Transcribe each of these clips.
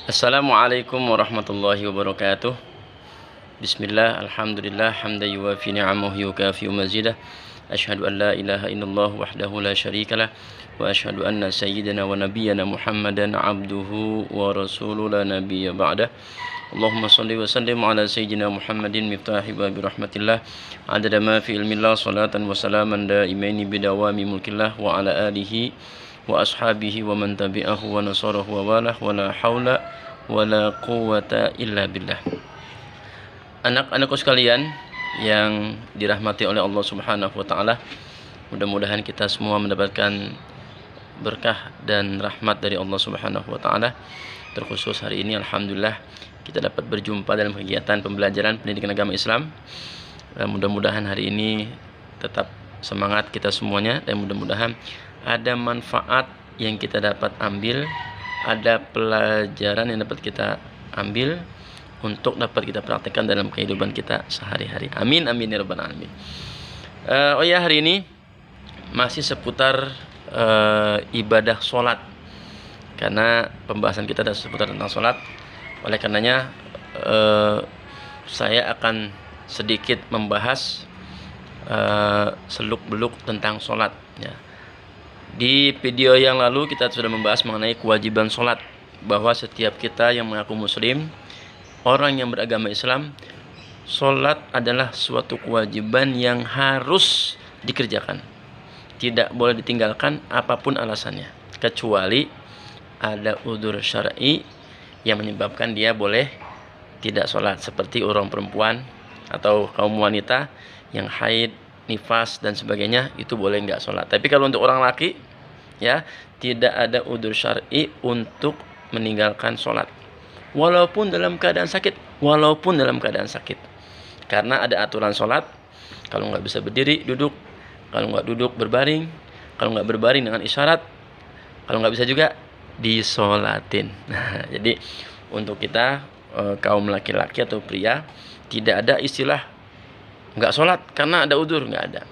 Assalamualaikum warahmatullahi wabarakatuh. Bismillah, alhamdulillah, hamdan yuwafi ni'amahu yukafi mazidah. Asyhadu an la ilaha illallah wahdahu la syarikalah wa asyhadu anna sayyidina wa nabiyyana Muhammadan abduhu wa rasuluhu la nabiyya ba'dah. Allahumma salli wa sallim ala sayyidina Muhammadin miftahi babi rahmatillah adada ma fi ilmillah salatan wa salaman daimaini bidawami mulkillah wa ala alihi wa ashabihi wa man tabi'ahu wa nasarahu wa walah wa la hawla wa la quwata illa billah. Anak-anakku sekalian yang dirahmati oleh Allah Subhanahu wa taala, mudah-mudahan kita semua mendapatkan berkah dan rahmat dari Allah Subhanahu wa taala. Terkhusus hari ini alhamdulillah kita dapat berjumpa dalam kegiatan pembelajaran pendidikan agama Islam. Mudah-mudahan hari ini tetap semangat kita semuanya dan mudah-mudahan ada manfaat yang kita dapat ambil, ada pelajaran yang dapat kita ambil untuk dapat kita praktekkan dalam kehidupan kita sehari-hari. Amin amin ya rabbal alamin. Hari ini masih seputar ibadah sholat, karena pembahasan kita adalah seputar tentang sholat. Oleh karenanya saya akan sedikit membahas seluk-beluk tentang sholat ya. Di video yang lalu kita sudah membahas mengenai kewajiban sholat, bahwa setiap kita yang mengaku muslim, orang yang beragama Islam, sholat adalah suatu kewajiban yang harus dikerjakan, tidak boleh ditinggalkan apapun alasannya, kecuali ada udzur syar'i yang menyebabkan dia boleh tidak sholat, seperti orang perempuan atau kaum wanita yang haid, nifas dan sebagainya, itu boleh nggak sholat. Tapi kalau untuk orang laki ya, tidak ada udzur syar'i untuk meninggalkan sholat walaupun dalam keadaan sakit, karena ada aturan sholat. Kalau nggak bisa berdiri, duduk; kalau nggak duduk, berbaring; kalau nggak berbaring, dengan isyarat; kalau nggak bisa juga disolatin. Nah, jadi untuk kita kaum laki-laki atau pria, tidak ada istilah nggak sholat karena ada udzur, nggak ada.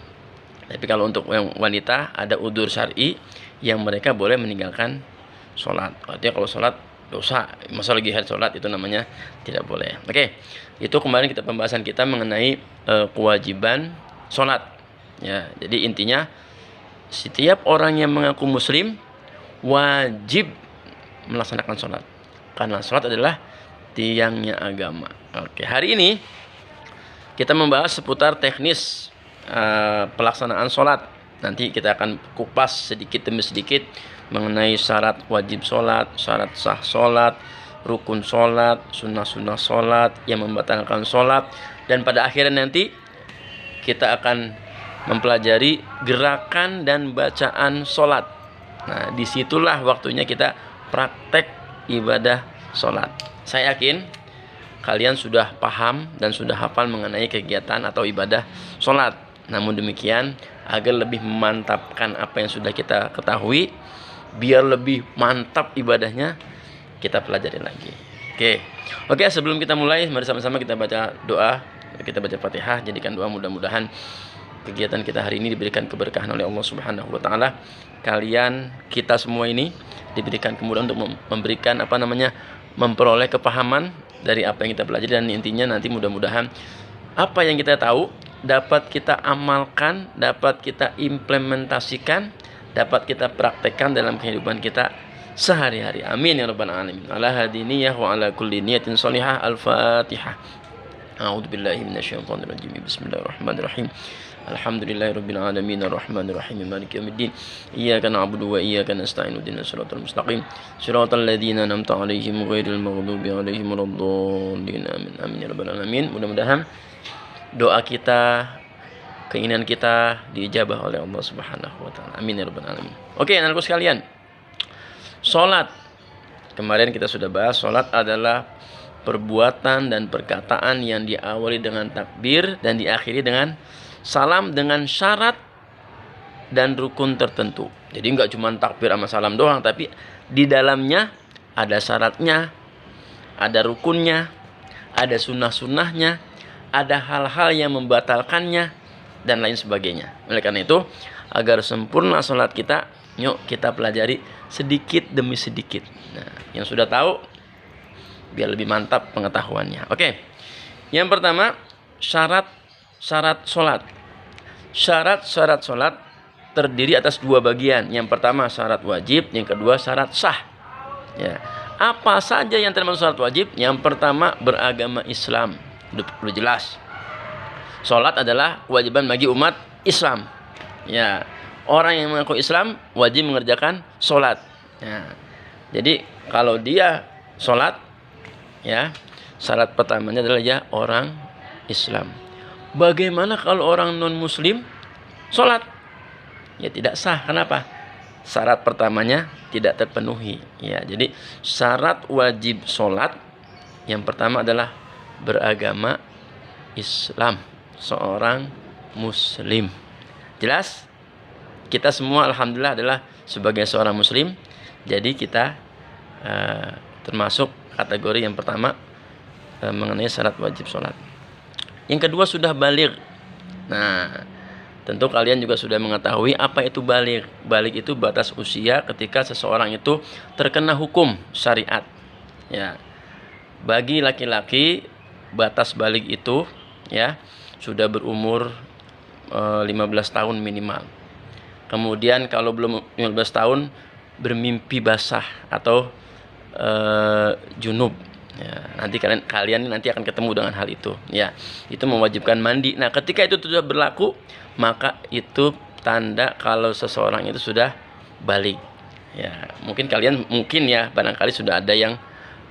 Tapi kalau untuk yang wanita, ada udzur syar'i yang mereka boleh meninggalkan sholat. Artinya kalau sholat dosa, masa lagi haid sholat, itu namanya tidak boleh. Oke, itu kemarin kita pembahasan kita mengenai kewajiban sholat ya. Jadi intinya setiap orang yang mengaku muslim wajib melaksanakan sholat, karena sholat adalah tiangnya agama. Oke, hari ini kita membahas seputar teknis pelaksanaan sholat. Nanti kita akan kupas sedikit demi sedikit mengenai syarat wajib sholat, syarat sah sholat, rukun sholat, sunnah-sunnah sholat yang membatalkan sholat, dan pada akhirnya nanti kita akan mempelajari gerakan dan bacaan sholat. Nah, disitulah waktunya kita praktek ibadah sholat. Saya yakin kalian sudah paham dan sudah hafal mengenai kegiatan atau ibadah sholat. Namun demikian, agar lebih memantapkan apa yang sudah kita ketahui, biar lebih mantap ibadahnya, kita pelajari lagi. Oke, sebelum kita mulai, mari sama-sama kita baca doa, kita baca Fatihah. Jadikan doa, mudah-mudahan kegiatan kita hari ini diberikan keberkahan oleh Allah Subhanahu wa taala. Kalian, kita semua ini diberikan kemudahan untuk memberikan memperoleh kepahaman dari apa yang kita pelajari, dan intinya nanti mudah-mudahan apa yang kita tahu dapat kita amalkan, dapat kita implementasikan, dapat kita praktekkan dalam kehidupan kita sehari-hari. Amin ya rabbal alamin. Ala hadiniyah wa ala kulli niyatin shalihah. Al-Fatihah. A'udzubillahi minasyaitonir rajim. Bismillahirrahmanirrahim. Alhamdulillahirabbil alamin arrahmanir rahim maliki yaumiddin. Iyyaka na'budu wa iyyaka nasta'in ihdinas siratal mustaqim siratal ladzina an'amta 'alaihim ghairil maghdubi 'alaihim waladdallin. Amin amin ya rabbal alamin. Mudah-mudahan doa kita, keinginan kita diijabah oleh Allah Subhanahu wa taala. Amin ya rabbal alamin. Oke, anak-anakku sekalian. Salat. Kemarin kita sudah bahas, salat adalah perbuatan dan perkataan yang diawali dengan takbir dan diakhiri dengan salam, dengan syarat dan rukun tertentu. Jadi enggak cuma takbir sama salam doang, tapi di dalamnya ada syaratnya, ada rukunnya, ada sunnah-sunnahnya, ada hal-hal yang membatalkannya, dan lain sebagainya. Oleh karena itu, agar sempurna sholat kita, yuk kita pelajari sedikit demi sedikit. Nah, yang sudah tahu biar lebih mantap pengetahuannya. Oke. Yang pertama, syarat sholat. Syarat sholat terdiri atas dua bagian. Yang pertama syarat wajib, yang kedua syarat sah. Ya. Apa saja yang termasuk syarat wajib? Yang pertama beragama Islam. Udah jelas. Sholat adalah kewajiban bagi umat Islam. Ya. Orang yang mengaku Islam wajib mengerjakan sholat. Ya. Jadi kalau dia sholat, ya, syarat pertamanya adalah ya orang Islam. Bagaimana kalau orang non Muslim sholat? Ya tidak sah. Kenapa? Syarat pertamanya tidak terpenuhi. Ya, jadi syarat wajib sholat yang pertama adalah beragama Islam, seorang Muslim. Jelas? Kita semua alhamdulillah adalah sebagai seorang Muslim. Jadi kita termasuk kategori yang pertama mengenai syarat wajib sholat. Yang kedua sudah baligh. Nah, tentu kalian juga sudah mengetahui apa itu baligh. Baligh itu batas usia ketika seseorang itu terkena hukum syariat. Ya. Bagi laki-laki batas baligh itu ya sudah berumur 15 tahun minimal. Kemudian kalau belum 15 tahun bermimpi basah atau junub. Ya, nanti kalian nanti akan ketemu dengan hal itu. Ya, itu mewajibkan mandi. Nah, ketika itu sudah berlaku, maka itu tanda kalau seseorang itu sudah balik. Ya, mungkin ya barangkali sudah ada yang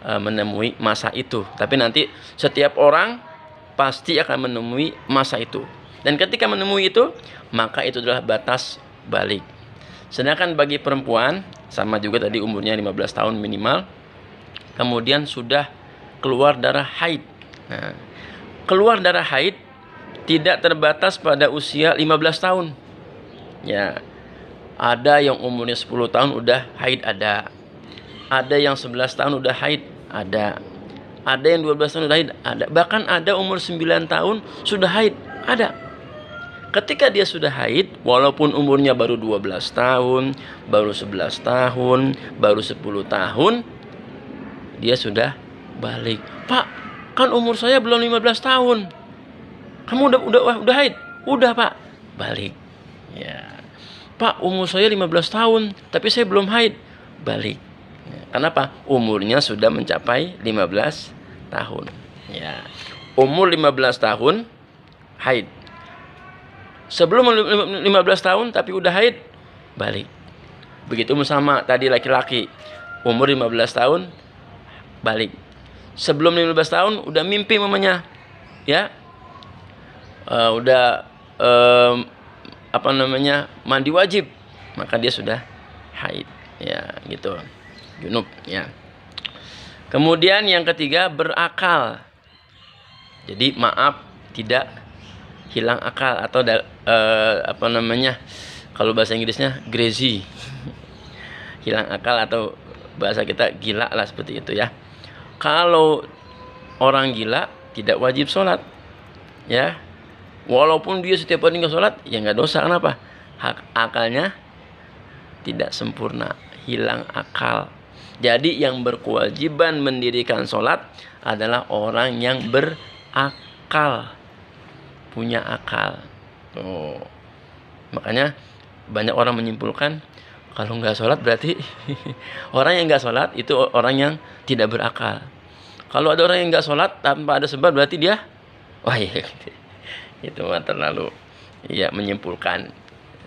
menemui masa itu. Tapi nanti setiap orang pasti akan menemui masa itu. Dan ketika menemui itu, maka itu adalah batas balik. Sedangkan bagi perempuan sama juga tadi umurnya 15 tahun minimal. Kemudian sudah keluar darah haid. Nah, keluar darah haid tidak terbatas pada usia 15 tahun. Ya, ada yang umurnya 10 tahun udah haid ada. Ada yang 11 tahun udah haid ada. Ada yang 12 tahun udah haid ada. Bahkan ada umur 9 tahun sudah haid ada. Ketika dia sudah haid, walaupun umurnya baru 12 tahun, baru 11 tahun, baru 10 tahun, dia sudah balik. Pak, kan umur saya belum 15 tahun. Kamu udah haid? Udah, Pak. Balik. Ya. Pak, umur saya 15 tahun, tapi saya belum haid. Balik. Ya. Kenapa? Umurnya sudah mencapai 15 tahun. Ya. Umur 15 tahun haid. Sebelum 15 tahun tapi udah haid, balik. Begitu sama tadi laki-laki. Umur 15 tahun balik. Sebelum 15 tahun udah mimpi mamanya, ya, mandi wajib, maka dia sudah haid, ya, gitu, junub, ya. Kemudian yang ketiga berakal. Jadi maaf tidak hilang akal atau kalau bahasa Inggrisnya crazy, hilang akal atau bahasa kita gila lah seperti itu ya. Kalau orang gila tidak wajib sholat, ya, walaupun dia setiap hari nggak sholat, ya nggak dosa. Kenapa? Akalnya tidak sempurna, hilang akal. Jadi yang berkewajiban mendirikan sholat adalah orang yang berakal, punya akal. Tuh. Makanya banyak orang menyimpulkan kalau nggak sholat berarti orang yang nggak sholat itu orang yang tidak berakal. Kalau ada orang yang nggak sholat tanpa ada sebab berarti dia, wah ya, itu terlalu ya menyimpulkan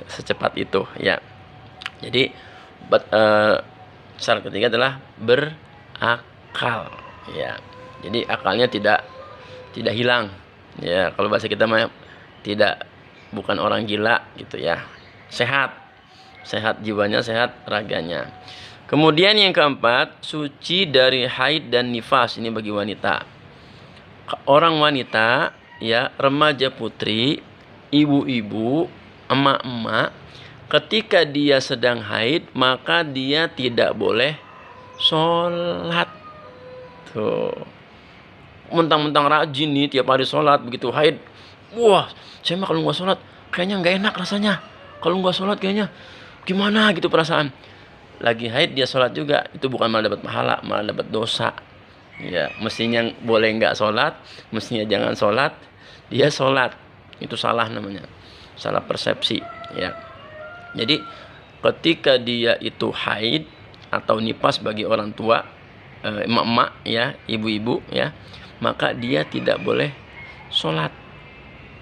secepat itu ya. Jadi syarat ketiga adalah berakal ya. Jadi akalnya tidak hilang ya. Kalau bahasa kita mah bukan orang gila gitu ya. Sehat jiwanya, sehat raganya. Kemudian yang keempat, suci dari haid dan nifas. Ini bagi wanita. Orang wanita ya, remaja putri, ibu-ibu, emak-emak, ketika dia sedang haid, maka dia tidak boleh sholat. Tuh. Mentang-mentang rajin nih tiap hari sholat, begitu haid, wah, saya mah kalau nggak sholat kayaknya nggak enak rasanya. Kalau nggak sholat kayaknya gimana gitu perasaan. Lagi haid dia sholat juga, itu bukan malah dapat pahala, malah dapat dosa. Ya, mestinya boleh nggak sholat, mestinya jangan sholat, dia sholat. Itu salah namanya, salah persepsi. Ya, jadi ketika dia itu haid atau nifas bagi orang tua, emak-emak ya, ibu-ibu ya, maka dia tidak boleh sholat.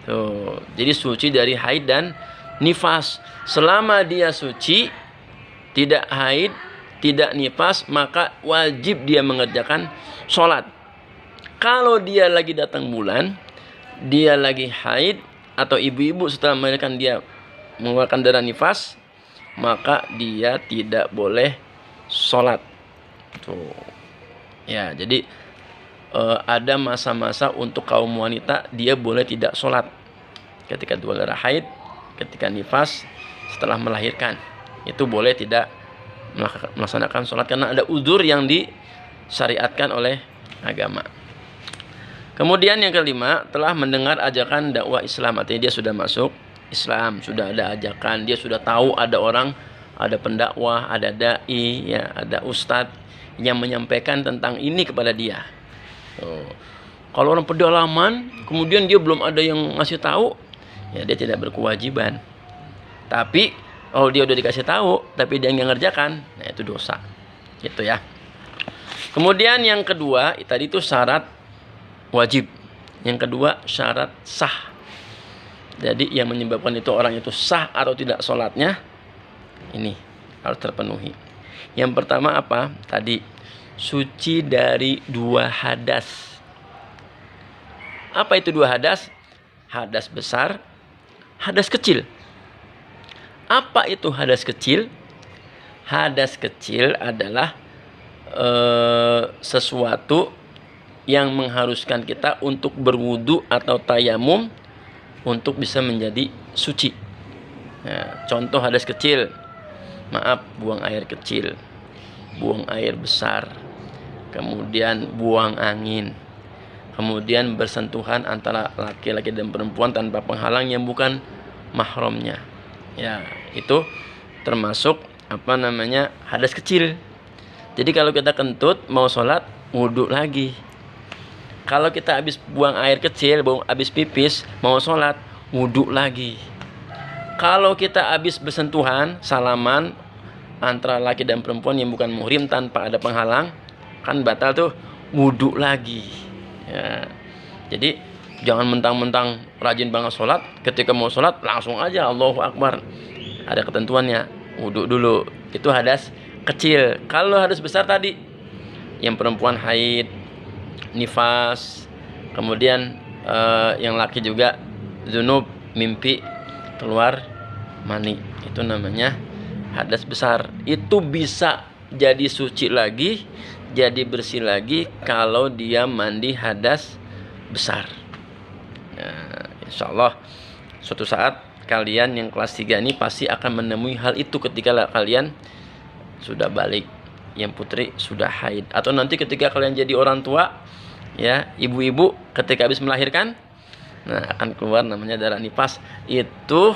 Tuh, jadi suci dari haid dan nifas. Selama dia suci, tidak haid, tidak nifas, maka wajib dia mengerjakan sholat. Kalau dia lagi datang bulan, dia lagi haid, atau ibu-ibu setelah melahirkan dia mengeluarkan darah nifas, maka dia tidak boleh sholat. Tuh. Ya, jadi ada masa-masa untuk kaum wanita dia boleh tidak sholat ketika dua darah haid, ketika nifas, setelah melahirkan. Itu boleh tidak melaksanakan sholat karena ada uzur yang disyariatkan oleh agama. Kemudian yang kelima, telah mendengar ajakan dakwah Islam. Artinya dia sudah masuk Islam, sudah ada ajakan, dia sudah tahu ada orang, ada pendakwah, ada dai, ya, ada ustadz yang menyampaikan tentang ini kepada dia. Kalau orang pedalaman, kemudian dia belum ada yang ngasih tahu, ya dia tidak berkewajiban. Tapi kalau dia udah dikasih tahu, tapi dia nggak ngerjakan, nah itu dosa, gitu ya. Kemudian yang kedua, tadi itu syarat wajib. Yang kedua syarat sah. Jadi yang menyebabkan itu orang itu sah atau tidak sholatnya, ini harus terpenuhi. Yang pertama apa? Tadi suci dari dua hadas. Apa itu dua hadas? Hadas besar, hadas kecil. Apa itu hadas kecil? Hadas kecil adalah sesuatu yang mengharuskan kita untuk berwudu atau tayamum untuk bisa menjadi suci. Nah, contoh hadas kecil, maaf, buang air kecil, buang air besar, kemudian buang angin, kemudian bersentuhan antara laki-laki dan perempuan tanpa penghalang yang bukan mahramnya. Ya, itu termasuk hadas kecil. Jadi kalau kita kentut mau sholat, wudhu lagi. Kalau kita habis buang air kecil, habis pipis, mau sholat, wudhu lagi. Kalau kita habis bersentuhan, salaman antara laki dan perempuan yang bukan muhrim tanpa ada penghalang, kan batal tuh, wudhu lagi. Ya. Jadi jangan mentang-mentang rajin banget sholat, ketika mau sholat langsung aja Allahu Akbar. Ada ketentuannya, wudhu dulu. Itu hadas kecil. Kalau hadas besar tadi, yang perempuan haid, nifas, kemudian yang laki juga junub, mimpi keluar mani, itu namanya hadas besar. Itu bisa jadi suci lagi, jadi bersih lagi kalau dia mandi hadas besar. Nah, insya Allah suatu saat kalian yang kelas 3 ini pasti akan menemui hal itu ketika kalian sudah balik, yang putri sudah haid, atau nanti ketika kalian jadi orang tua, ya, ibu-ibu ketika habis melahirkan, nah akan keluar namanya darah nifas. Itu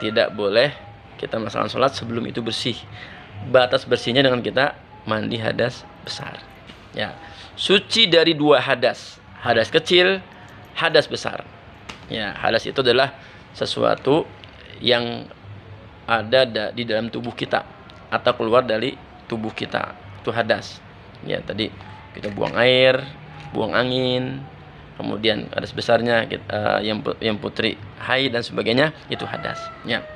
tidak boleh kita melaksanakan sholat sebelum itu bersih. Batas bersihnya dengan kita mandi hadas besar. Ya, suci dari dua hadas, hadas kecil, hadas besar. Ya, hadas itu adalah sesuatu yang ada di dalam tubuh kita atau keluar dari tubuh kita, itu hadas. Ya, tadi kita buang air, buang angin, kemudian hadas besarnya yang putri haid dan sebagainya, itu hadas. Ya.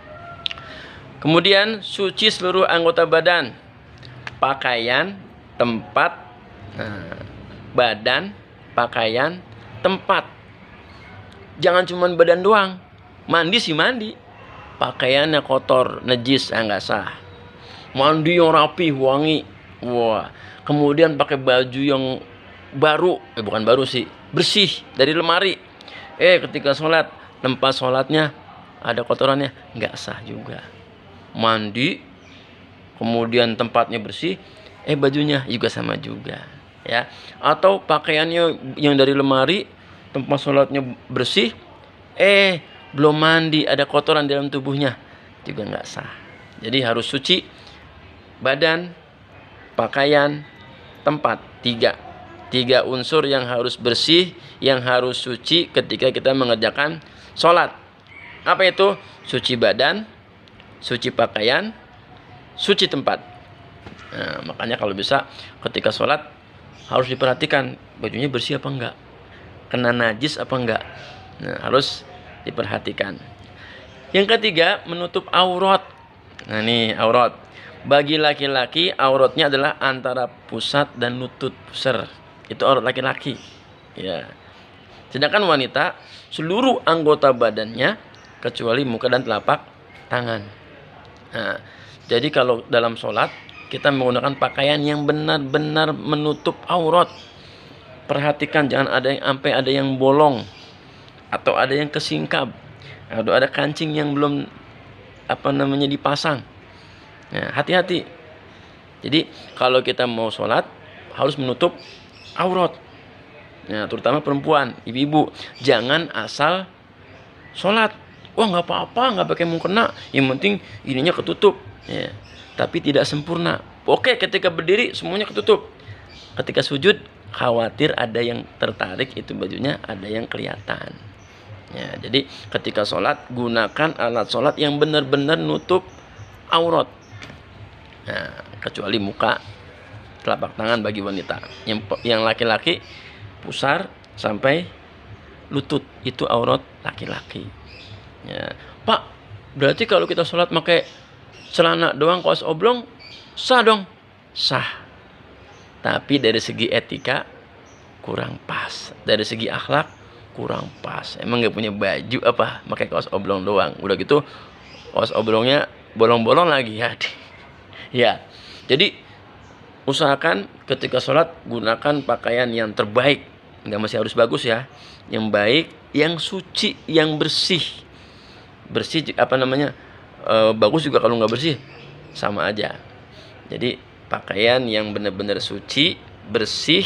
Kemudian suci seluruh anggota badan, pakaian, tempat, badan, pakaian, tempat. Jangan cuma badan doang. Mandi sih mandi, pakaiannya kotor, najis, nggak sah. Mandi yang rapi, wangi, wah. Kemudian pakai baju yang baru, bukan baru sih, bersih dari lemari. Ketika sholat, tempat sholatnya ada kotorannya, nggak sah juga. Mandi, kemudian tempatnya bersih, bajunya juga sama juga, ya. Atau pakaiannya yang dari lemari, tempat sholatnya bersih, belum mandi, ada kotoran dalam tubuhnya, juga nggak sah. Jadi harus suci badan, pakaian, tempat. Tiga unsur yang harus bersih, yang harus suci ketika kita mengerjakan sholat. Apa itu? Suci badan, suci pakaian, suci tempat. Nah, makanya kalau bisa ketika sholat harus diperhatikan bajunya bersih apa enggak, kena najis apa enggak. Nah, harus diperhatikan. Yang ketiga, menutup aurat. Nah, ini aurat. Bagi laki-laki, auratnya adalah antara pusat dan lutut pusar. Itu aurat laki-laki. Ya. Sedangkan wanita, seluruh anggota badannya kecuali muka dan telapak tangan. Nah, jadi kalau dalam sholat kita menggunakan pakaian yang benar-benar menutup aurat. Perhatikan jangan ada yang sampai ada yang bolong atau ada yang kesingkap. Atau ada kancing yang belum dipasang. Nah, hati-hati. Jadi kalau kita mau sholat harus menutup aurat. Nah, terutama perempuan, ibu-ibu, jangan asal sholat. Wah, nggak apa-apa, nggak pakai mukena. Yang penting ininya ketutup. Ya, tapi tidak sempurna. Oke, ketika berdiri semuanya ketutup. Ketika sujud khawatir ada yang tertarik, itu bajunya ada yang kelihatan. Ya, jadi ketika sholat gunakan alat sholat yang benar-benar nutup aurat. Nah, kecuali muka, telapak tangan bagi wanita. Yang laki-laki pusar sampai lutut itu aurat laki-laki. Ya, Pak, berarti kalau kita sholat pakai celana doang kaos oblong sah dong? Sah. Tapi dari segi etika kurang pas. Dari segi akhlak kurang pas. Emang gak punya baju apa pakai kaos oblong doang. Udah gitu kaos oblongnya bolong-bolong lagi ya. Ya. Jadi usahakan ketika sholat gunakan pakaian yang terbaik. Nggak masih harus bagus ya. Yang baik, yang suci, yang bersih. Bersih bagus juga kalau nggak bersih sama aja. Jadi pakaian yang benar-benar suci, bersih,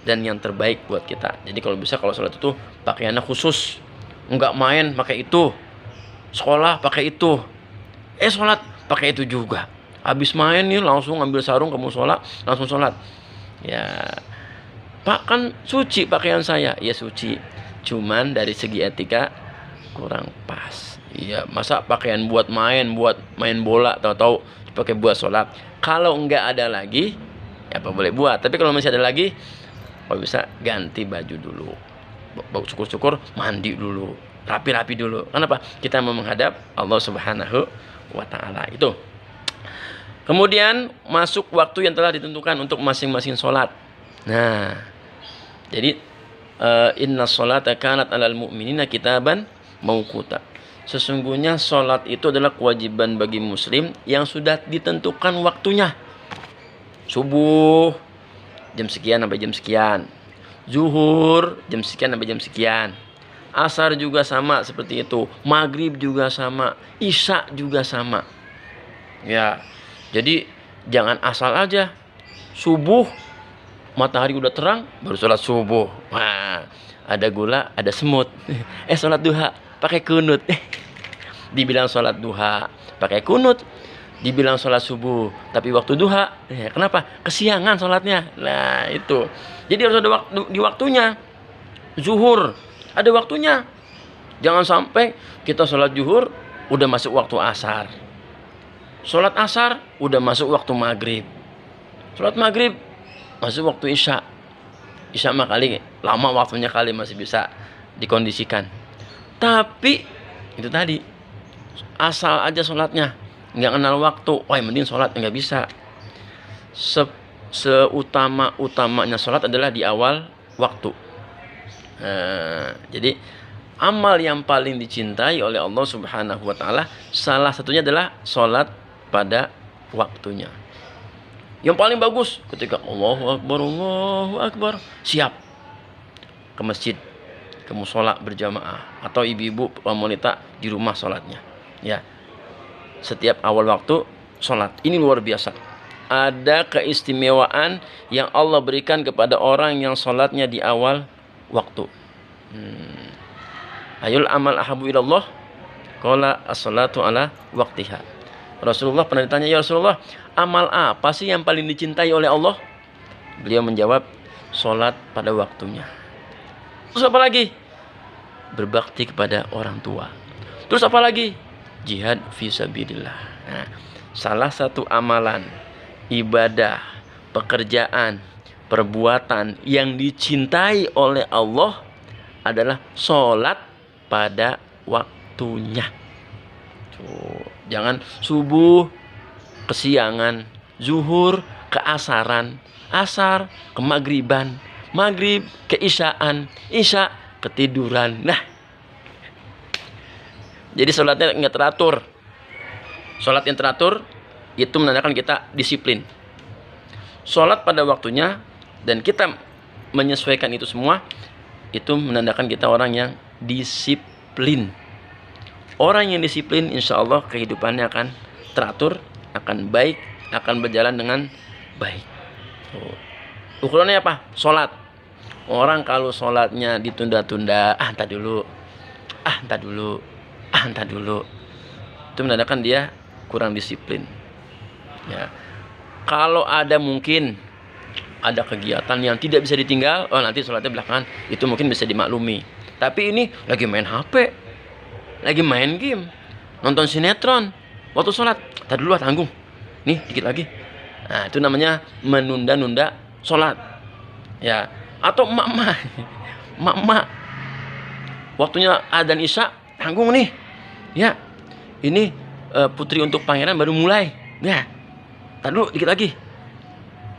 dan yang terbaik buat kita. Jadi kalau bisa kalau sholat itu pakaiannya khusus, nggak main pakai itu, sekolah pakai itu, sholat pakai itu juga. Habis main nih langsung ambil sarung kamu sholat, langsung sholat. Ya, Pak, kan suci pakaian saya. Ya suci, cuman dari segi etika kurang pas. Iya, masa pakaian buat main bola, tahu-tahu dipakai buat sholat. Kalau nggak ada lagi, ya apa boleh buat. Tapi kalau masih ada lagi, kalau bisa ganti baju dulu, syukur-syukur mandi dulu, rapi-rapi dulu. Kenapa? Kita mau menghadap Allah Subhanahu wa Ta'ala. Itu. Kemudian masuk waktu yang telah ditentukan untuk masing-masing sholat. Nah, jadi inna sholata kanat alal mu'minina kitaban mauquta. Sesungguhnya sholat itu adalah kewajiban bagi muslim yang sudah ditentukan waktunya. Subuh jam sekian sampai jam sekian, zuhur jam sekian sampai jam sekian, asar juga sama seperti itu, maghrib juga sama, isya juga sama. Ya, jadi jangan asal aja subuh matahari udah terang baru sholat subuh. Wah, ada gula, ada semut. Sholat duha pakai kunut. Dibilang sholat duha pakai kunut. Dibilang sholat subuh tapi waktu duha, kenapa? Kesiangan sholatnya. Nah itu. Jadi harus ada di waktunya. Zuhur ada waktunya. Jangan sampai kita sholat zuhur udah masuk waktu asar. Sholat asar udah masuk waktu maghrib. Sholat maghrib masuk waktu isya. Isya mah kali lama waktunya kali masih bisa dikondisikan. Tapi itu tadi asal aja sholatnya, nggak kenal waktu, wah yang penting sholat, nggak bisa. Seutama-utamanya sholat adalah di awal waktu. Jadi amal yang paling dicintai oleh Allah Subhanahu wa Ta'ala salah satunya adalah sholat pada waktunya. Yang paling bagus ketika Allahu Akbar siap ke masjid, ke musola berjamaah, atau ibu-ibu wanita di rumah sholatnya. Ya, setiap awal waktu sholat ini luar biasa. Ada keistimewaan yang Allah berikan kepada orang yang sholatnya di awal waktu. Ayul amal ahabu ilallah qala as-salatu ala waqtiha. Rasulullah pernah ditanya, ya Rasulullah, amal apa sih yang paling dicintai oleh Allah? Beliau menjawab, sholat pada waktunya. Terus apa lagi? Berbakti kepada orang tua. Terus apa lagi? Jihad fisabilillah. Nah, salah satu amalan, ibadah, pekerjaan, perbuatan yang dicintai oleh Allah adalah sholat pada waktunya. Tuh, jangan subuh kesiangan, zuhur keasaran, asar ke magriban, maghrib ke isyaan, isya ketiduran. Nah, jadi sholatnya nggak teratur. Sholat yang teratur itu menandakan kita disiplin. Sholat pada waktunya dan kita menyesuaikan itu semua, itu menandakan kita orang yang disiplin. Orang yang disiplin, insya Allah kehidupannya akan teratur, akan baik, akan berjalan dengan baik. Ukurannya apa? Sholat. Orang kalau sholatnya ditunda-tunda, entar dulu, entar dulu, entar dulu, itu menandakan dia kurang disiplin. Ya. Kalau ada mungkin ada kegiatan yang tidak bisa ditinggal, nanti sholatnya belakangan, itu mungkin bisa dimaklumi. Tapi ini lagi main HP, lagi main game, nonton sinetron, waktu sholat, tadi dulu tanggung, nih dikit lagi. Nah, itu namanya menunda-nunda sholat. Ya, atau emak-emak, waktunya adzan isya, tanggung nih. Ya, ini putri untuk pangeran baru mulai. Ya, tadi dulu dikit lagi.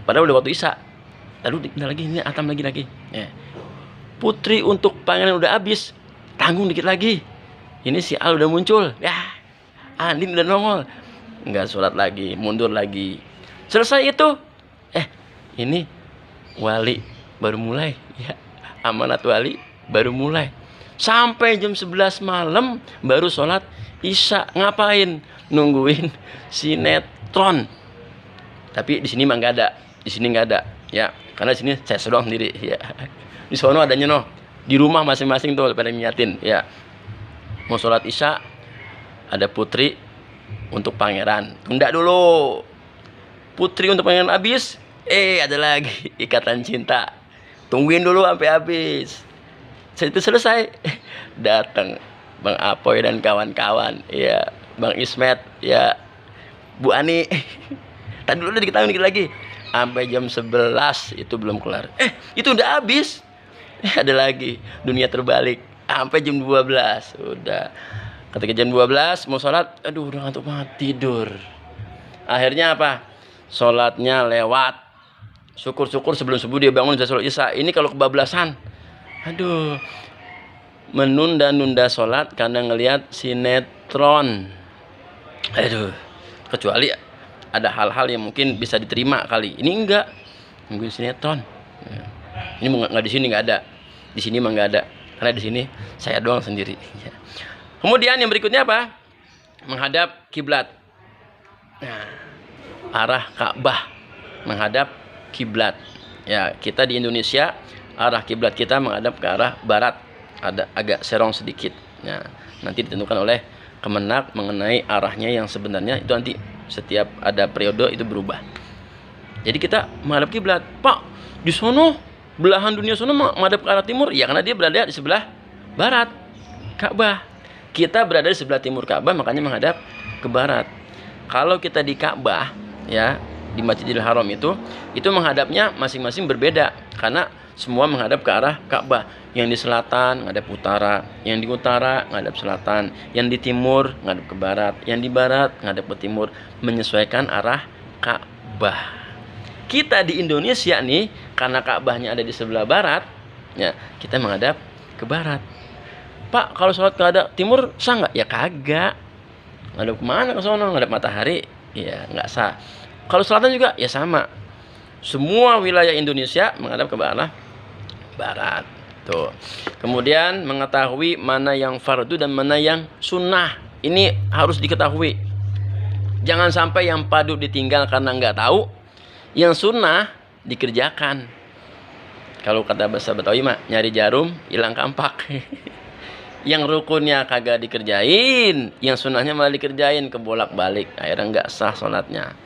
Padahal udah waktu isya. Tadi dulu lagi, ini atam lagi. Ya. Putri untuk pangeran udah habis, tanggung dikit lagi. Ini si Al udah muncul. Ya, Andin udah nongol. Enggak sholat lagi, mundur lagi. Selesai itu, ini wali baru mulai. Ya, amanat wali baru mulai. Sampai jam 11 malam baru sholat isya. Ngapain? Nungguin sinetron. Tapi di sini mah nggak ada. Di sini nggak ada. Ya, karena di sini saya sedang sendiri. Ya, di sono adanya di rumah masing-masing tuh pada niatin. Ya, mau sholat isya, ada putri untuk pangeran, tunda dulu. Putri untuk pangeran habis, ada lagi ikatan cinta, tungguin dulu sampai habis. Itu selesai, datang Bang Apoy dan kawan-kawan, ya, Bang Ismet, ya, Bu Ani. Tadi dulu dikit lagi, sampai jam 11 itu belum kelar. Itu udah habis. Ada lagi, dunia terbalik, sampai jam 12. Udah, ketika jam 12 mau sholat, aduh udah ngantuk banget, tidur. Akhirnya apa? Sholatnya lewat. Syukur-syukur sebelum subuh dia bangun bisa sholat isya. Ini kalau kebablasan, aduh, menunda-nunda sholat karena ngelihat sinetron. Aduh, kecuali ada hal-hal yang mungkin bisa diterima kali. Ini enggak, nungguin sinetron. Ini nggak, di sini nggak ada. Di sini mah nggak ada. Karena di sini saya doang sendiri. Kemudian yang berikutnya apa? Menghadap kiblat. Nah, arah Ka'bah, menghadap kiblat. Ya, kita di Indonesia arah kiblat kita menghadap ke arah barat. Ada agak serong sedikit. Nah, nanti ditentukan oleh Kemenak mengenai arahnya yang sebenarnya itu nanti setiap ada periode itu berubah. Jadi kita menghadap kiblat. Pak, di sono belahan dunia sono menghadap ke arah timur. Ya, karena dia berada di sebelah barat Ka'bah. Kita berada di sebelah timur Ka'bah, makanya menghadap ke barat. Kalau kita di Ka'bah, ya, di Masjidil Haram itu menghadapnya masing-masing berbeda karena semua menghadap ke arah Ka'bah. Yang di selatan menghadap utara, yang di utara menghadap selatan, yang di timur menghadap ke barat, yang di barat menghadap ke timur, menyesuaikan arah Ka'bah. Kita di Indonesia nih, karena Ka'bahnya ada di sebelah barat, ya, kita menghadap ke barat. Pak, kalau sholat ke arah timur sah nggak? Ya kagak. Ngadep kemana ke sono? Ngadep matahari? Ya nggak sah. Kalau selatan juga ya sama. Semua wilayah Indonesia menghadap ke arah barat. Tuh. Kemudian mengetahui mana yang fardu dan mana yang sunnah. Ini harus diketahui. Jangan sampai yang fardu ditinggal karena nggak tahu. Yang sunnah dikerjakan. Kalau kata bahasa Betawi mah nyari jarum hilang kampak. Yang rukunnya kagak dikerjain, yang sunnahnya malah dikerjain, kebolak-balik, akhirnya nggak sah sholatnya.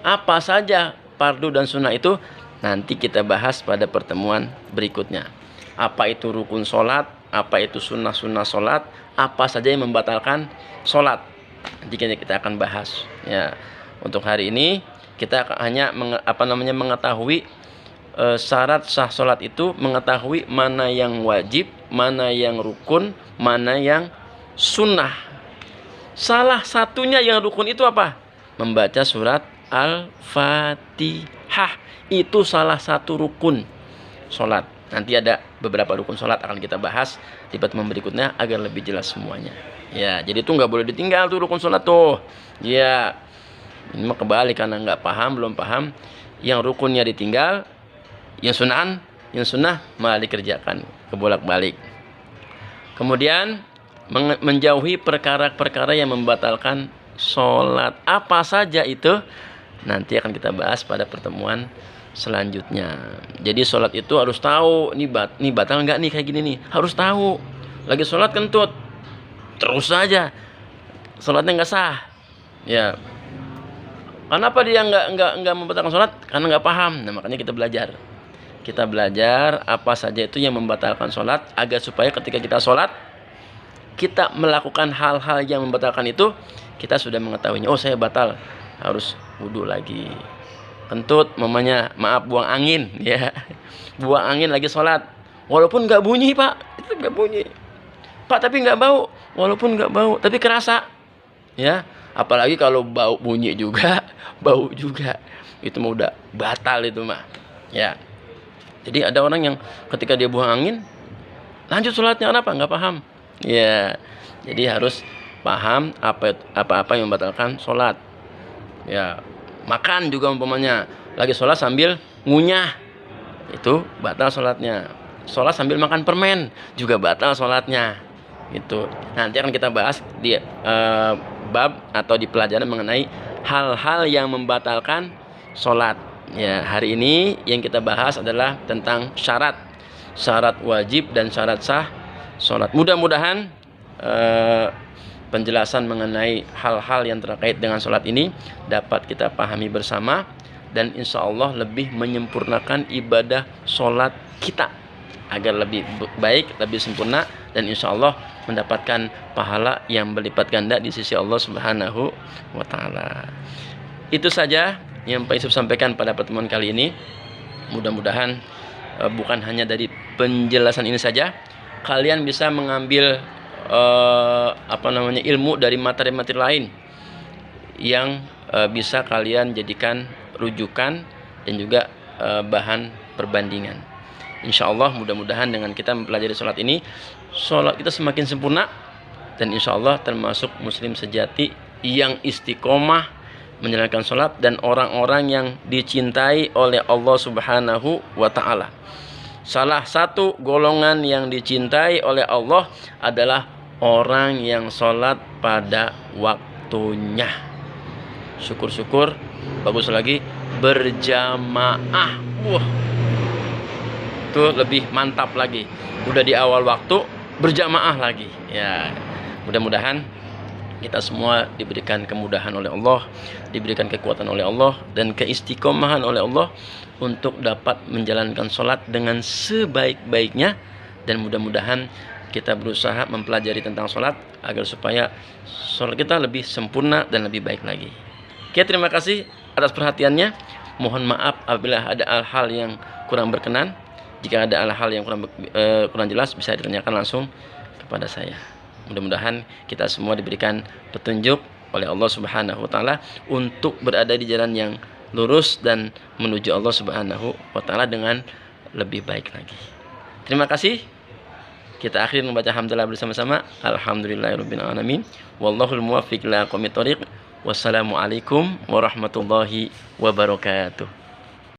Apa saja fardu dan sunnah itu nanti kita bahas pada pertemuan berikutnya. Apa itu rukun sholat, apa itu sunnah-sunnah sholat, apa saja yang membatalkan sholat. Nanti kita akan bahas. Ya, untuk hari ini kita hanya mengetahui syarat sah sholat itu, mengetahui mana yang wajib, mana yang rukun, mana yang sunnah. Salah satunya yang rukun itu apa? Membaca surat Al-Fatihah. Itu salah satu rukun sholat. Nanti ada beberapa rukun sholat akan kita bahas di pertemuan berikutnya agar lebih jelas semuanya. Ya, jadi itu nggak boleh ditinggal tuh rukun sholat tuh. Ya, ini mah kebalik karena nggak paham, belum paham. Yang rukunnya ditinggal, yang sunnah malah dikerjakan, kebolak-balik. Kemudian menjauhi perkara-perkara yang membatalkan sholat. Apa saja itu? Nanti akan kita bahas pada pertemuan selanjutnya. Jadi sholat itu harus tahu, nih batal nggak nih kayak gini nih. Harus tahu. Lagi sholat kentut, terus saja sholatnya nggak sah. Ya. Kenapa dia nggak membatalkan sholat? Karena nggak paham. Nah, makanya kita belajar. Kita belajar apa saja itu yang membatalkan sholat, agar supaya ketika kita sholat, kita melakukan hal-hal yang membatalkan itu, kita sudah mengetahuinya. Oh, saya batal, harus wudhu lagi. Kentut, mamanya, maaf, buang angin, ya. Buang angin lagi sholat. Walaupun nggak bunyi, Pak, itu nggak bunyi. Pak, tapi nggak bau. Walaupun nggak bau, tapi kerasa, ya. Apalagi kalau bau bunyi juga, bau juga, itu mah udah batal itu mah, ya. Jadi ada orang yang ketika dia buang angin, lanjut sholatnya, kenapa? Nggak paham. Ya, jadi harus paham apa-apa yang membatalkan sholat. Ya, makan juga umpamanya lagi sholat sambil ngunyah, itu batal sholatnya. Sholat sambil makan permen juga batal sholatnya. Itu nanti akan kita bahas di bab atau di pelajaran mengenai hal-hal yang membatalkan sholat. Ya, hari ini yang kita bahas adalah tentang syarat wajib dan syarat sah sholat. Mudah-mudahan penjelasan mengenai hal-hal yang terkait dengan sholat ini dapat kita pahami bersama, dan insya Allah lebih menyempurnakan ibadah sholat kita agar lebih baik, lebih sempurna, dan insya Allah mendapatkan pahala yang berlipat ganda di sisi Allah Subhanahu wa Ta'ala. Itu saja yang Pak Yusuf sampaikan pada pertemuan kali ini. Mudah-mudahan bukan hanya dari penjelasan ini saja, kalian bisa mengambil ilmu dari materi-materi lain yang bisa kalian jadikan rujukan dan juga bahan perbandingan. Insya Allah mudah-mudahan dengan kita mempelajari sholat ini, sholat kita semakin sempurna, dan insya Allah termasuk muslim sejati yang istiqomah menjalankan sholat, dan orang-orang yang dicintai oleh Allah Subhanahu wa Ta'ala. Salah satu golongan yang dicintai oleh Allah adalah orang yang sholat pada waktunya. Syukur-syukur, bagus lagi, berjamaah. Wah, itu lebih mantap lagi. Udah di awal waktu, berjamaah lagi. Ya, mudah-mudahan kita semua diberikan kemudahan oleh Allah, diberikan kekuatan oleh Allah, dan keistiqomahan oleh Allah untuk dapat menjalankan sholat dengan sebaik-baiknya. Dan mudah-mudahan kita berusaha mempelajari tentang sholat agar supaya sholat kita lebih sempurna dan lebih baik lagi. Oke, terima kasih atas perhatiannya. Mohon maaf apabila ada hal-hal yang kurang berkenan. Jika ada hal-hal yang kurang jelas, bisa ditanyakan langsung kepada saya. Mudah-mudahan kita semua diberikan petunjuk oleh Allah Subhanahu wa Ta'ala untuk berada di jalan yang lurus dan menuju Allah Subhanahu wa Ta'ala dengan lebih baik lagi. Terima kasih. Kita akhiri membaca hamdalah bersama-sama. Alhamdulillahirabbil alamin. Wallahul muwaffiq ila aqwamit thoriq. Wassalamualaikum warahmatullahi wabarakatuh.